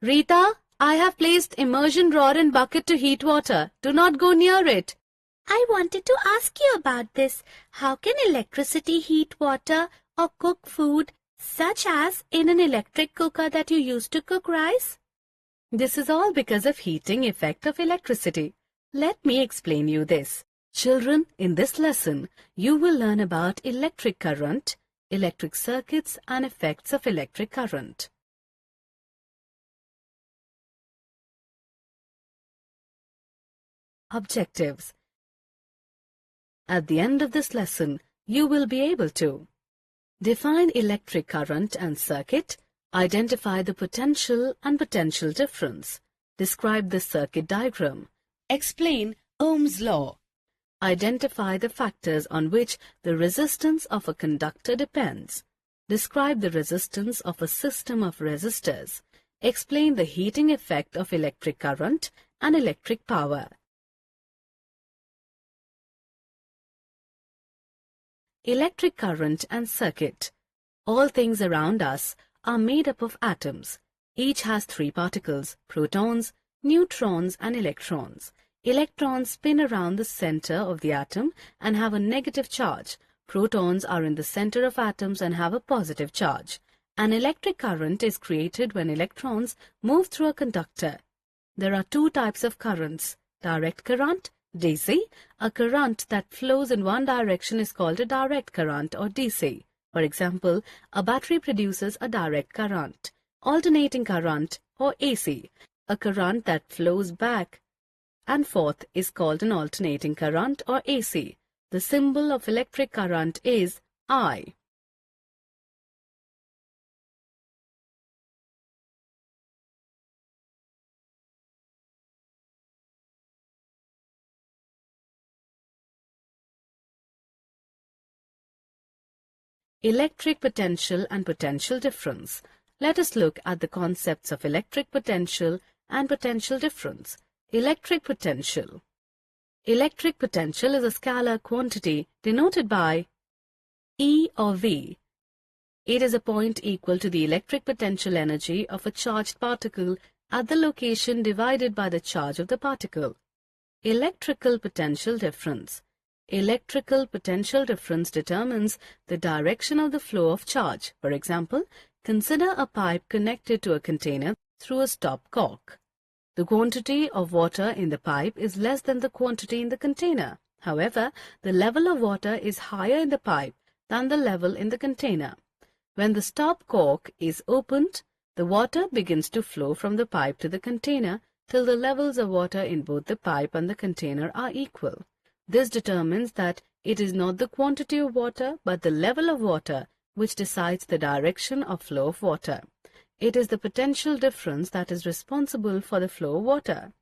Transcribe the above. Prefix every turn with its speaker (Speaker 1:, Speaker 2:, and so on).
Speaker 1: Rita, I have placed immersion rod and bucket to heat water. Do not go near it.
Speaker 2: I wanted to ask you about this. How can electricity heat water or cook food, such as in an electric cooker that you use to cook rice?
Speaker 1: This is all because of heating effect of electricity. Let me explain you this. Children, in this lesson, you will learn about electric current, electric circuits and effects of electric current. Objectives. At the end of this lesson, you will be able to define electric current and circuit, identify the potential and potential difference, describe the circuit diagram, explain Ohm's law, identify the factors on which the resistance of a conductor depends, describe the resistance of a system of resistors, explain the heating effect of electric current and electric power. Electric current and circuit. All things around us are made up of atoms. Each has three particles, protons, neutrons and electrons. Electrons spin around the center of the atom and have a negative charge. Protons are in the center of atoms and have a positive charge. An electric current is created when electrons move through a conductor. There are two types of currents, direct current, DC. A current that flows in one direction is called a direct current or DC. For example, a battery produces a direct current. Alternating current or AC. A current that flows back and forth is called an alternating current or AC. The symbol of electric current is I. Electric potential and potential difference. Let us look at the concepts of electric potential and potential difference. Electric potential. Electric potential is a scalar quantity denoted by E or V. It is a point equal to the electric potential energy of a charged particle at the location divided by the charge of the particle. Electrical potential difference. Electrical potential difference determines the direction of the flow of charge. For example, consider a pipe connected to a container through a stop cork. The quantity of water in the pipe is less than the quantity in the container. However, the level of water is higher in the pipe than the level in the container. When the stop cork is opened, the water begins to flow from the pipe to the container till the levels of water in both the pipe and the container are equal. This determines that it is not the quantity of water but the level of water which decides the direction of flow of water. It is the potential difference that is responsible for the flow of water.